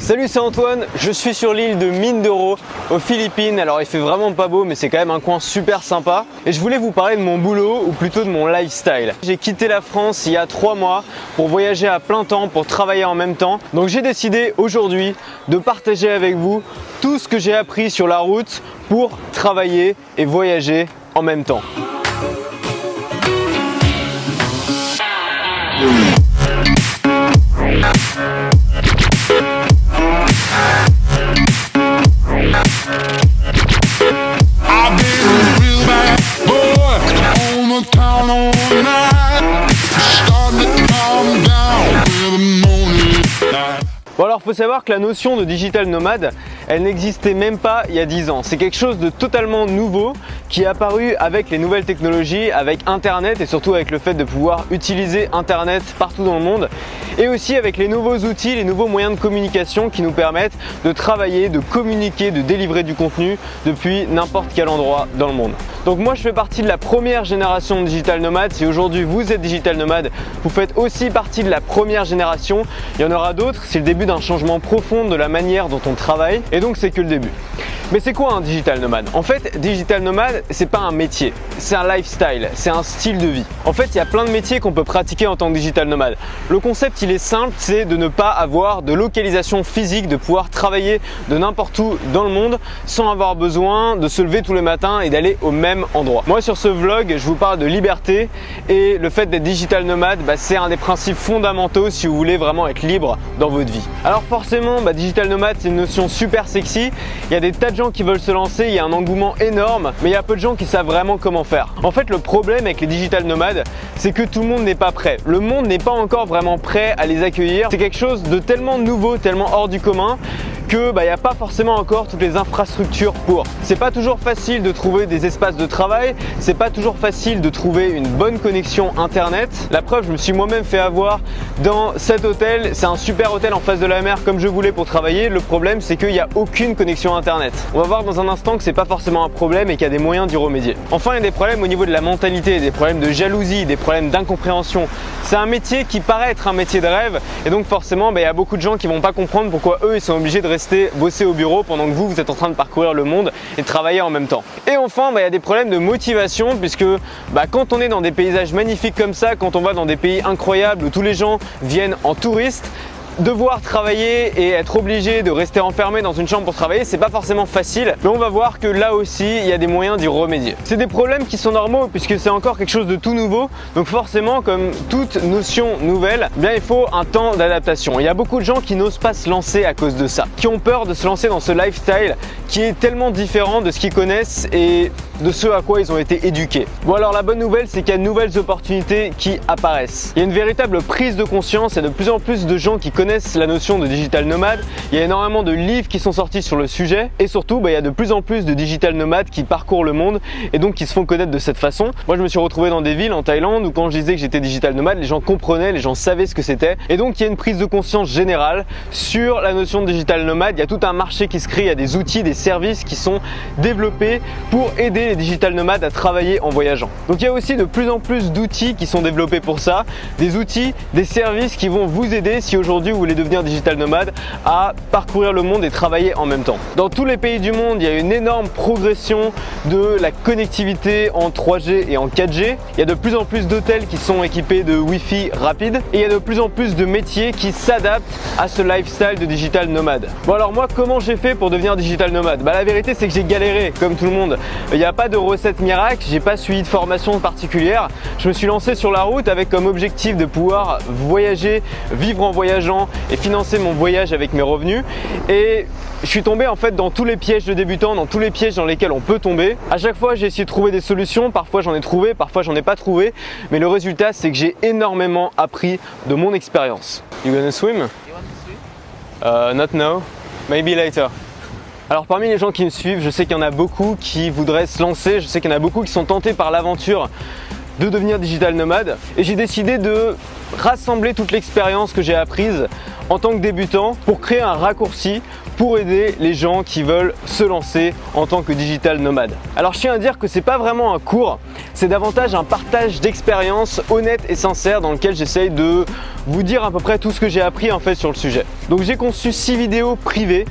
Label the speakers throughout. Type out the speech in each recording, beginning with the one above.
Speaker 1: Salut, c'est Antoine, je suis sur l'île de Mindoro aux Philippines. Alors il fait vraiment pas beau mais c'est quand même un coin super sympa. Et je voulais vous parler de mon boulot ou plutôt de mon lifestyle. J'ai quitté la France il y a 3 mois pour voyager à plein temps, pour travailler en même temps. Donc j'ai décidé aujourd'hui de partager avec vous tout ce que j'ai appris sur la route pour travailler et voyager en même temps. Bon alors faut savoir que la notion de digital nomade, elle n'existait même pas il y a 10 ans. C'est quelque chose de totalement nouveau qui est apparu avec les nouvelles technologies, avec Internet et surtout avec le fait de pouvoir utiliser Internet partout dans le monde et aussi avec les nouveaux outils, les nouveaux moyens de communication qui nous permettent de travailler, de communiquer, de délivrer du contenu depuis n'importe quel endroit dans le monde. Donc moi je fais partie de la première génération de digital nomade. Si aujourd'hui vous êtes digital nomade, vous faites aussi partie de la première génération. Il y en aura d'autres, c'est le début d'un changement profond de la manière dont on travaille et donc c'est que le début. Mais c'est quoi un digital nomade? En fait, digital nomade, c'est pas un métier, c'est un lifestyle, c'est un style de vie. En fait, il y a plein de métiers qu'on peut pratiquer en tant que digital nomade. Le concept, il est simple, c'est de ne pas avoir de localisation physique, de pouvoir travailler de n'importe où dans le monde sans avoir besoin de se lever tous les matins et d'aller au même endroit. Moi, sur ce vlog, je vous parle de liberté et le fait d'être digital nomade, c'est un des principes fondamentaux si vous voulez vraiment être libre dans votre vie. Alors forcément, digital nomade, c'est une notion super sexy. Il y a des tas de gens qui veulent se lancer, il y a un engouement énorme, mais il y a peu de gens qui savent vraiment comment faire. En fait, le problème avec les digital nomades, c'est que tout le monde n'est pas prêt. Le monde n'est pas encore vraiment prêt à les accueillir. C'est quelque chose de tellement nouveau, tellement hors du commun que il n'y a pas forcément encore toutes les infrastructures pour. C'est pas toujours facile de trouver des espaces de travail, c'est pas toujours facile de trouver une bonne connexion internet. La preuve, je me suis moi-même fait avoir dans cet hôtel. C'est un super hôtel en face de la mer comme je voulais pour travailler. Le problème, c'est qu'il n'y a aucune connexion internet. On va voir dans un instant que c'est pas forcément un problème et qu'il y a des moyens d'y remédier. Enfin, il y a des problèmes au niveau de la mentalité, des problèmes de jalousie, des problèmes d'incompréhension. C'est un métier qui paraît être un métier de rêve et donc forcément, il y a beaucoup de gens qui vont pas comprendre pourquoi eux, ils sont obligés de rester bosser au bureau pendant que vous êtes en train de parcourir le monde et de travailler en même temps. Et enfin, il y a des problèmes de motivation puisque quand on est dans des paysages magnifiques comme ça, quand on va dans des pays incroyables où tous les gens viennent en touriste, devoir travailler et être obligé de rester enfermé dans une chambre pour travailler, c'est pas forcément facile, mais on va voir que là aussi il y a des moyens d'y remédier. C'est des problèmes qui sont normaux puisque c'est encore quelque chose de tout nouveau, donc forcément comme toute notion nouvelle, il faut un temps d'adaptation. Il y a beaucoup de gens qui n'osent pas se lancer à cause de ça, qui ont peur de se lancer dans ce lifestyle qui est tellement différent de ce qu'ils connaissent et de ce à quoi ils ont été éduqués. Bon alors la bonne nouvelle, c'est qu'il y a de nouvelles opportunités qui apparaissent. Il y a une véritable prise de conscience et de plus en plus de gens qui connaissent la notion de digital nomade. Il y a énormément de livres qui sont sortis sur le sujet et surtout il y a de plus en plus de digital nomades qui parcourent le monde et donc qui se font connaître de cette façon. Moi je me suis retrouvé dans des villes en Thaïlande où quand je disais que j'étais digital nomade, les gens comprenaient, les gens savaient ce que c'était et donc il y a une prise de conscience générale sur la notion de digital nomade. Il y a tout un marché qui se crée, il y a des outils, des services qui sont développés pour aider les digital nomades à travailler en voyageant. Donc il y a aussi de plus en plus d'outils qui sont développés pour ça, des outils, des services qui vont vous aider si aujourd'hui vous voulez devenir digital nomade à parcourir le monde et travailler en même temps. Dans tous les pays du monde, il y a une énorme progression de la connectivité en 3G et en 4G. Il y a de plus en plus d'hôtels qui sont équipés de Wi-Fi rapide et il y a de plus en plus de métiers qui s'adaptent à ce lifestyle de digital nomade. Bon alors moi, comment j'ai fait pour devenir digital nomade? La vérité c'est que j'ai galéré comme tout le monde. Il n'y a pas de recette miracle, j'ai pas suivi de formation particulière. Je me suis lancé sur la route avec comme objectif de pouvoir voyager, vivre en voyageant et financer mon voyage avec mes revenus. Et je suis tombé en fait dans tous les pièges de débutants, dans tous les pièges dans lesquels on peut tomber. À chaque fois, j'ai essayé de trouver des solutions. Parfois, j'en ai trouvé, parfois, j'en ai pas trouvé. Mais le résultat, c'est que j'ai énormément appris de mon expérience. You gonna swim?
Speaker 2: You want to swim?
Speaker 1: Not now. Maybe later. Alors parmi les gens qui me suivent, je sais qu'il y en a beaucoup qui voudraient se lancer, je sais qu'il y en a beaucoup qui sont tentés par l'aventure de devenir digital nomade et j'ai décidé de rassembler toute l'expérience que j'ai apprise en tant que débutant pour créer un raccourci pour aider les gens qui veulent se lancer en tant que digital nomade. Alors je tiens à dire que c'est pas vraiment un cours, c'est davantage un partage d'expérience honnête et sincère dans lequel j'essaye de vous dire à peu près tout ce que j'ai appris en fait sur le sujet. Donc j'ai conçu 6 vidéos privées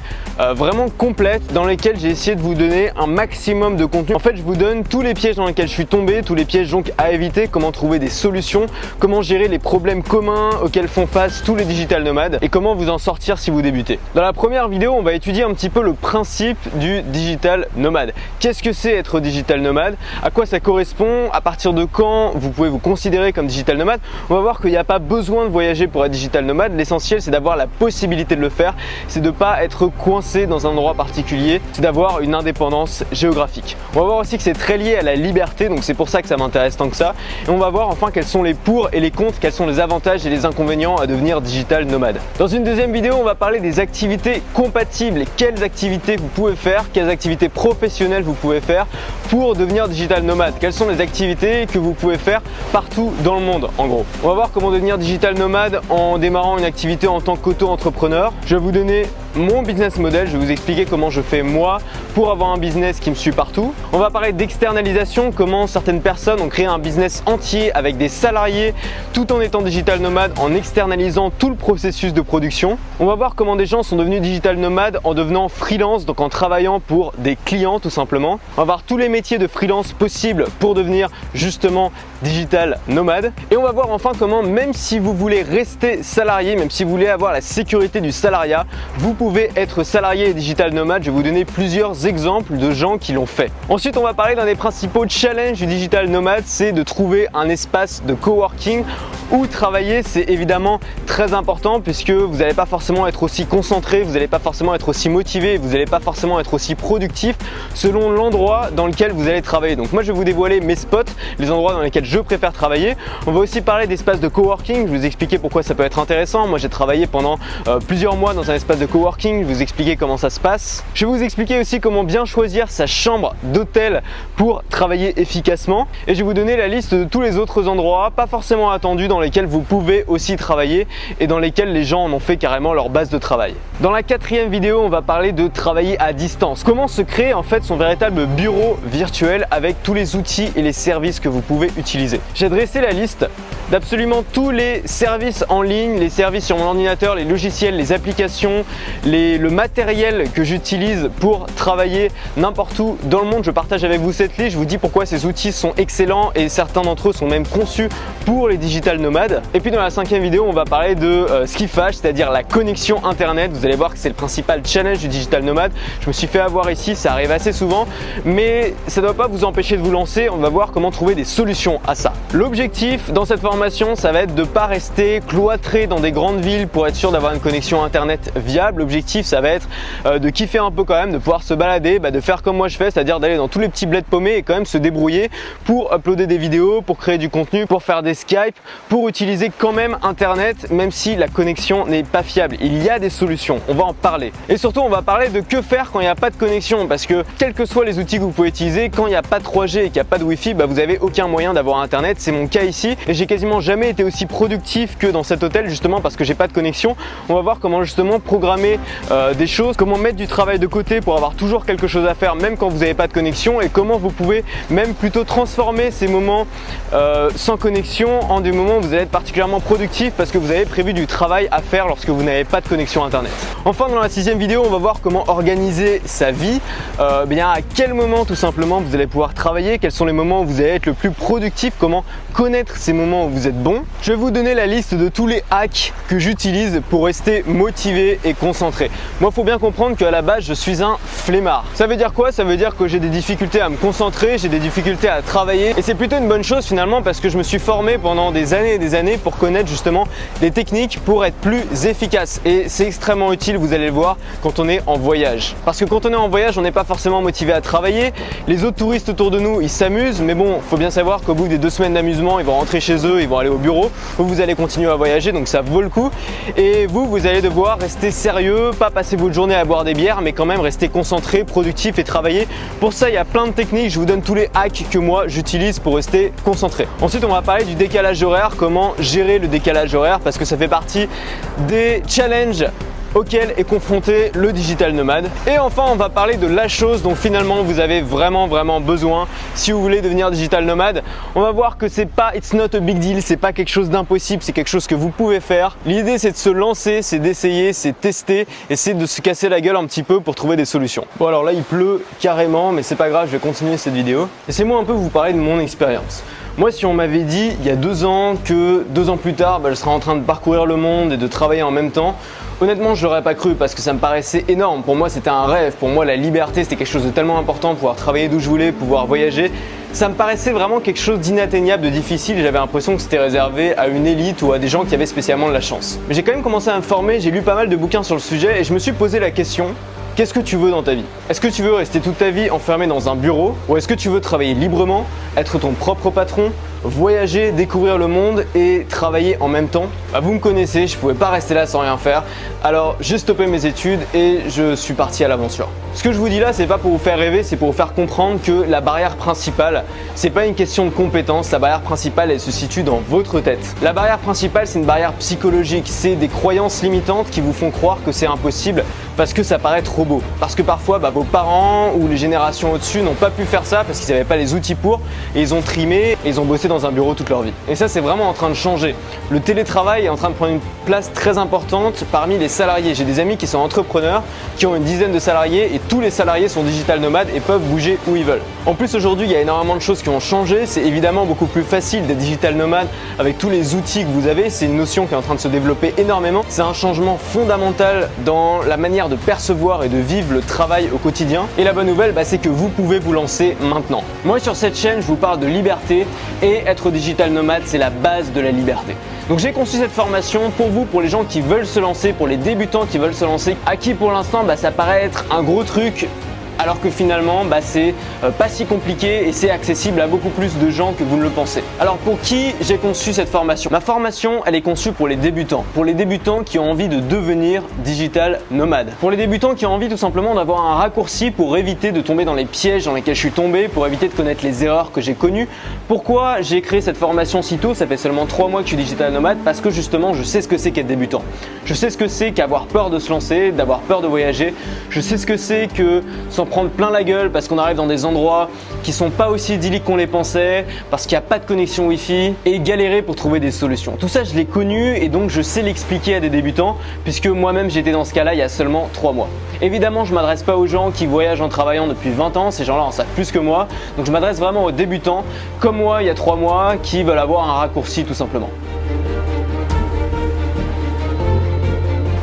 Speaker 1: vraiment complètes dans lesquelles j'ai essayé de vous donner un maximum de contenu. En fait je vous donne tous les pièges dans lesquels je suis tombé, tous les pièges donc à éviter, comment trouver des solutions, comment gérer les problèmes communs auxquels font face tous les digital nomades et comment vous en sortir si vous débutez. Dans la première vidéo, on va étudier un petit peu le principe du digital nomade. Qu'est-ce que c'est être digital nomade? À quoi ça correspond? À partir de quand vous pouvez vous considérer comme digital nomade? On va voir qu'il n'y a pas besoin de voyager pour être digital nomade. L'essentiel, c'est d'avoir la possibilité de le faire. C'est de ne pas être coincé dans un endroit particulier. C'est d'avoir une indépendance géographique. On va voir aussi que c'est très lié à la liberté. Donc c'est pour ça que ça m'intéresse tant que ça. Et on va voir enfin quels sont les pour et les contre, quels sont les avantages et les inconvénients à devenir digital nomade. Dans une deuxième vidéo, on va parler des activités compatibles et quelles activités vous pouvez faire, quelles activités professionnelles vous pouvez faire pour devenir digital nomade. Quelles sont les activités que vous pouvez faire partout dans le monde en gros. On va voir comment devenir digital nomade en démarrant une activité en tant qu'auto-entrepreneur. Je vais vous donner mon business model, je vais vous expliquer comment je fais moi pour avoir un business qui me suit partout. On va parler d'externalisation, comment certaines personnes ont créé un business entier avec des salariés tout en étant digital nomade, en externalisant tout le processus de production. On va voir comment des gens sont devenus digital nomades en devenant freelance, donc en travaillant pour des clients tout simplement. On va voir tous les métiers de freelance possibles pour devenir justement digital nomade. Et on va voir enfin comment, même si vous voulez rester salarié, même si vous voulez avoir la sécurité du salariat, vous pouvez être salarié et digital nomade. Je vais vous donner plusieurs exemples de gens qui l'ont fait. Ensuite, on va parler d'un des principaux challenges du digital nomade, c'est de trouver un espace de coworking où travailler. C'est évidemment très important puisque vous n'allez pas forcément être aussi concentré, vous n'allez pas forcément être aussi motivé, vous n'allez pas forcément être aussi productif selon l'endroit dans lequel vous allez travailler. Donc moi, je vais vous dévoiler mes spots, les endroits dans lesquels je préfère travailler. On va aussi parler d'espaces de coworking. Je vais vous expliquer pourquoi ça peut être intéressant. Moi, j'ai travaillé pendant plusieurs mois dans un espace de coworking. Je vais vous expliquer comment ça se passe. Je vais vous expliquer aussi comment bien choisir sa chambre d'hôtel pour travailler efficacement. Et je vais vous donner la liste de tous les autres endroits, pas forcément attendus, dans lesquels vous pouvez aussi travailler et dans lesquels les gens en ont fait carrément leur base de travail. Dans la quatrième vidéo, on va parler de travailler à distance. Comment se créer en fait son véritable bureau virtuel avec tous les outils et les services que vous pouvez utiliser. J'ai dressé la liste d'absolument tous les services en ligne, les services sur mon ordinateur, les logiciels, les applications, le matériel que j'utilise pour travailler n'importe où dans le monde. Je partage avec vous cette liste, je vous dis pourquoi ces outils sont excellents et certains d'entre eux sont même conçus pour les digital nomades. Et puis dans la cinquième vidéo, on va parler de skiffage, c'est-à-dire la connexion internet. Vous allez voir que c'est le principal challenge du digital nomade. Je me suis fait avoir ici, ça arrive assez souvent, mais ça ne doit pas vous empêcher de vous lancer. On va voir comment trouver des solutions à ça. L'objectif dans cette formation, ça va être de ne pas rester cloîtré dans des grandes villes pour être sûr d'avoir une connexion internet viable. L'objectif, ça va être de kiffer un peu quand même, de pouvoir se balader, de faire comme moi je fais, c'est-à-dire d'aller dans tous les petits bleds paumés et quand même se débrouiller pour uploader des vidéos, pour créer du contenu, pour faire des Skype, pour utiliser quand même internet, même si la connexion n'est pas fiable. Il y a des solutions, on va en parler. Et surtout, on va parler de que faire quand il n'y a pas de connexion, parce que quels que soient les outils que vous pouvez utiliser, quand il n'y a pas de 3G et qu'il n'y a pas de Wi-Fi, vous n'avez aucun moyen d'avoir internet. C'est mon cas ici et j'ai quasiment jamais été aussi productif que dans cet hôtel, justement parce que j'ai pas de connexion. On va voir comment justement programmer des choses, comment mettre du travail de côté pour avoir toujours quelque chose à faire même quand vous n'avez pas de connexion, et comment vous pouvez même plutôt transformer ces moments sans connexion en des moments où vous allez être particulièrement productif parce que vous avez prévu du travail à faire lorsque vous n'avez pas de connexion internet. Enfin, dans la sixième vidéo, on va voir comment organiser sa vie, à quel moment tout simplement vous allez pouvoir travailler, quels sont les moments où vous allez être le plus productif, comment connaître ces moments où vous êtes bon. Je vais vous donner la liste de tous les hacks que j'utilise pour rester motivé et concentré. Moi, il faut bien comprendre qu'à la base, je suis un flemmard. Ça veut dire quoi? Ça veut dire que j'ai des difficultés à me concentrer, j'ai des difficultés à travailler, et c'est plutôt une bonne chose finalement parce que je me suis formé pendant des années et des années pour connaître justement des techniques pour être plus efficace, et c'est extrêmement utile, vous allez le voir, quand on est en voyage. Parce que quand on est en voyage, on n'est pas forcément motivé à travailler, les autres touristes autour de nous, ils s'amusent, mais bon, il faut bien savoir qu'au bout des 2 semaines d'amusement, ils vont rentrer chez eux, ils vont aller au bureau, vous allez continuer à voyager, donc ça vaut le coup. Et vous allez devoir rester sérieux sérieux, pas passer votre journée à boire des bières, mais quand même rester concentré, productif et travailler. Pour ça, il y a plein de techniques, je vous donne tous les hacks que moi j'utilise pour rester concentré. Ensuite, on va parler du décalage horaire, comment gérer le décalage horaire, parce que ça fait partie des challenges auquel est confronté le digital nomade. Et enfin, on va parler de la chose dont finalement vous avez vraiment besoin si vous voulez devenir digital nomade. On va voir que c'est pas it's not a big deal, c'est pas quelque chose d'impossible, c'est quelque chose que vous pouvez faire. L'idée c'est de se lancer, c'est d'essayer, c'est tester et c'est de se casser la gueule un petit peu pour trouver des solutions. Bon alors là il pleut carrément, mais c'est pas grave, je vais continuer cette vidéo. Laissez-moi un peu vous parler de mon expérience. Moi, si on m'avait dit il y a 2 ans que 2 ans plus tard, je serais en train de parcourir le monde et de travailler en même temps, honnêtement, je l'aurais pas cru parce que ça me paraissait énorme. Pour moi, c'était un rêve. Pour moi, la liberté, c'était quelque chose de tellement important, pouvoir travailler d'où je voulais, pouvoir voyager. Ça me paraissait vraiment quelque chose d'inatteignable, de difficile et j'avais l'impression que c'était réservé à une élite ou à des gens qui avaient spécialement de la chance. Mais j'ai quand même commencé à me former, j'ai lu pas mal de bouquins sur le sujet et je me suis posé la question: qu'est-ce que tu veux dans ta vie? Est-ce que tu veux rester toute ta vie enfermé dans un bureau ou est-ce que tu veux travailler librement, être ton propre patron, voyager, découvrir le monde et travailler en même temps? Vous me connaissez, je pouvais pas rester là sans rien faire. Alors j'ai stoppé mes études et je suis parti à l'aventure. Ce que je vous dis là, c'est pas pour vous faire rêver, c'est pour vous faire comprendre que la barrière principale, c'est pas une question de compétence. La barrière principale, elle se situe dans votre tête. La barrière principale, c'est une barrière psychologique. C'est des croyances limitantes qui vous font croire que c'est impossible parce que ça paraît trop beau. Parce que parfois, vos parents ou les générations au-dessus n'ont pas pu faire ça parce qu'ils n'avaient pas les outils pour et ils ont trimé et ils ont bossé dans un bureau toute leur vie. Et ça, c'est vraiment en train de changer. Le télétravail est en train de prendre une place très importante parmi les salariés. J'ai des amis qui sont entrepreneurs, qui ont une dizaine de salariés et tous les salariés sont digital nomades et peuvent bouger où ils veulent. En plus, aujourd'hui, il y a énormément de choses qui ont changé. C'est évidemment beaucoup plus facile d'être digital nomade avec tous les outils que vous avez. C'est une notion qui est en train de se développer énormément. C'est un changement fondamental dans la manière de percevoir et de vivre le travail au quotidien. Et la bonne nouvelle, c'est que vous pouvez vous lancer maintenant. Moi, sur cette chaîne, je vous parle de liberté et être digital nomade, c'est la base de la liberté. Donc j'ai conçu cette formation pour vous, pour les gens qui veulent se lancer, pour les débutants qui veulent se lancer, à qui pour l'instant ça paraît être un gros truc, alors que finalement c'est pas si compliqué et c'est accessible à beaucoup plus de gens que vous ne le pensez. Alors pour qui j'ai conçu cette formation? Ma formation, elle est conçue pour les débutants qui ont envie de devenir digital nomade. Pour les débutants qui ont envie tout simplement d'avoir un raccourci pour éviter de tomber dans les pièges dans lesquels je suis tombé, pour éviter de connaître les erreurs que j'ai connues. Pourquoi j'ai créé cette formation si tôt? Ça fait seulement 3 mois que je suis digital nomade parce que justement je sais ce que c'est qu'être débutant. Je sais ce que c'est qu'avoir peur de se lancer, d'avoir peur de voyager. Je sais ce que c'est que s'en prendre plein la gueule parce qu'on arrive dans des endroits qui sont pas aussi idylliques qu'on les pensait, parce qu'il n'y a pas de connexion Wi-Fi et galérer pour trouver des solutions. Tout ça je l'ai connu et donc je sais l'expliquer à des débutants puisque moi-même j'étais dans ce cas-là il y a seulement 3 mois. Évidemment je m'adresse pas aux gens qui voyagent en travaillant depuis 20 ans, ces gens-là en savent plus que moi, donc je m'adresse vraiment aux débutants comme moi il y a 3 mois qui veulent avoir un raccourci tout simplement.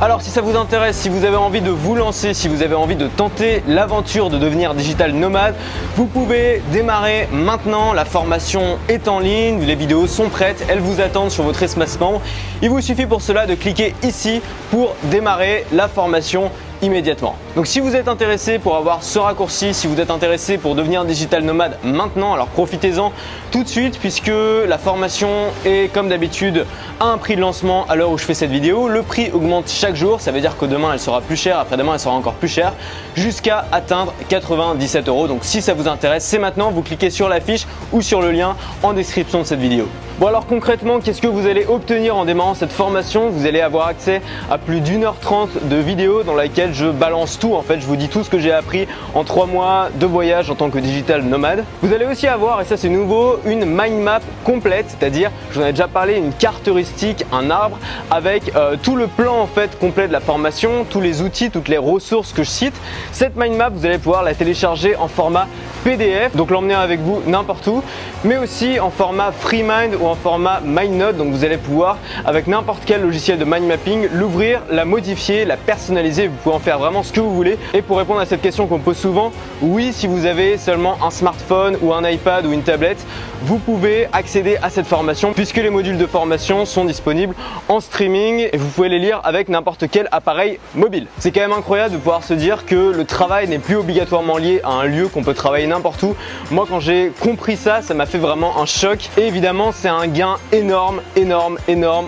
Speaker 1: Alors si ça vous intéresse, si vous avez envie de vous lancer, si vous avez envie de tenter l'aventure de devenir digital nomade, vous pouvez démarrer maintenant. La formation est en ligne, les vidéos sont prêtes, elles vous attendent sur votre espace membre. Il vous suffit pour cela de cliquer ici pour démarrer la formation immédiatement. Donc si vous êtes intéressé pour avoir ce raccourci, si vous êtes intéressé pour devenir digital nomade maintenant, alors profitez-en tout de suite puisque la formation est comme d'habitude à un prix de lancement à l'heure où je fais cette vidéo. Le prix augmente chaque jour, ça veut dire que demain elle sera plus chère, après-demain elle sera encore plus chère, jusqu'à atteindre 97 €. Donc si ça vous intéresse, c'est maintenant, vous cliquez sur la fiche ou sur le lien en description de cette vidéo. Bon alors concrètement, qu'est-ce que vous allez obtenir en démarrant cette formation? Vous allez avoir accès à plus d'1h30 de vidéos dans laquelle je balance tout. En fait, je vous dis tout ce que j'ai appris en 3 mois de voyage en tant que digital nomade. Vous allez aussi avoir, et ça c'est nouveau, une mind map complète, c'est-à-dire, je vous en ai déjà parlé, une carte heuristique, un arbre avec tout le plan en fait complet de la formation, tous les outils, toutes les ressources que je cite. Cette mind map, vous allez pouvoir la télécharger en format PDF, donc l'emmener avec vous n'importe où, mais aussi en format FreeMind ou en format MindNote. Donc vous allez pouvoir, avec n'importe quel logiciel de mind mapping, l'ouvrir, la modifier, la personnaliser. Vous pouvez en faire vraiment ce que vous voulez. Et pour répondre à cette question qu'on me pose souvent, oui, si vous avez seulement un smartphone ou un iPad ou une tablette, vous pouvez accéder à cette formation puisque les modules de formation sont disponibles en streaming et vous pouvez les lire avec n'importe quel appareil mobile. C'est quand même incroyable de pouvoir se dire que le travail n'est plus obligatoirement lié à un lieu, qu'on peut travailler n'importe où. Moi, quand j'ai compris ça, ça m'a fait vraiment un choc et évidemment, c'est un gain énorme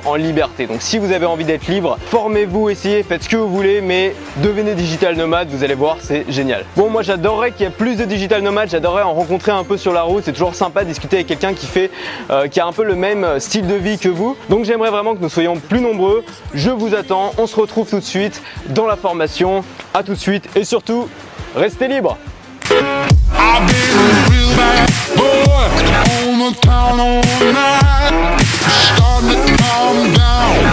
Speaker 1: en liberté. Donc si vous avez envie d'être libre, formez-vous, essayez, faites ce que vous voulez, mais devenez digital nomade, vous allez voir, c'est génial. Bon, moi j'adorerais qu'il y ait plus de digital nomades, j'adorerais en rencontrer un peu sur la route, c'est toujours sympa de discuter avec quelqu'un qui a un peu le même style de vie que vous. Donc j'aimerais vraiment que nous soyons plus nombreux. Je vous attends, on se retrouve tout de suite dans la formation. À tout de suite et surtout, restez libres.
Speaker 3: I've been a real bad boy on the town all night. Starting to calm down.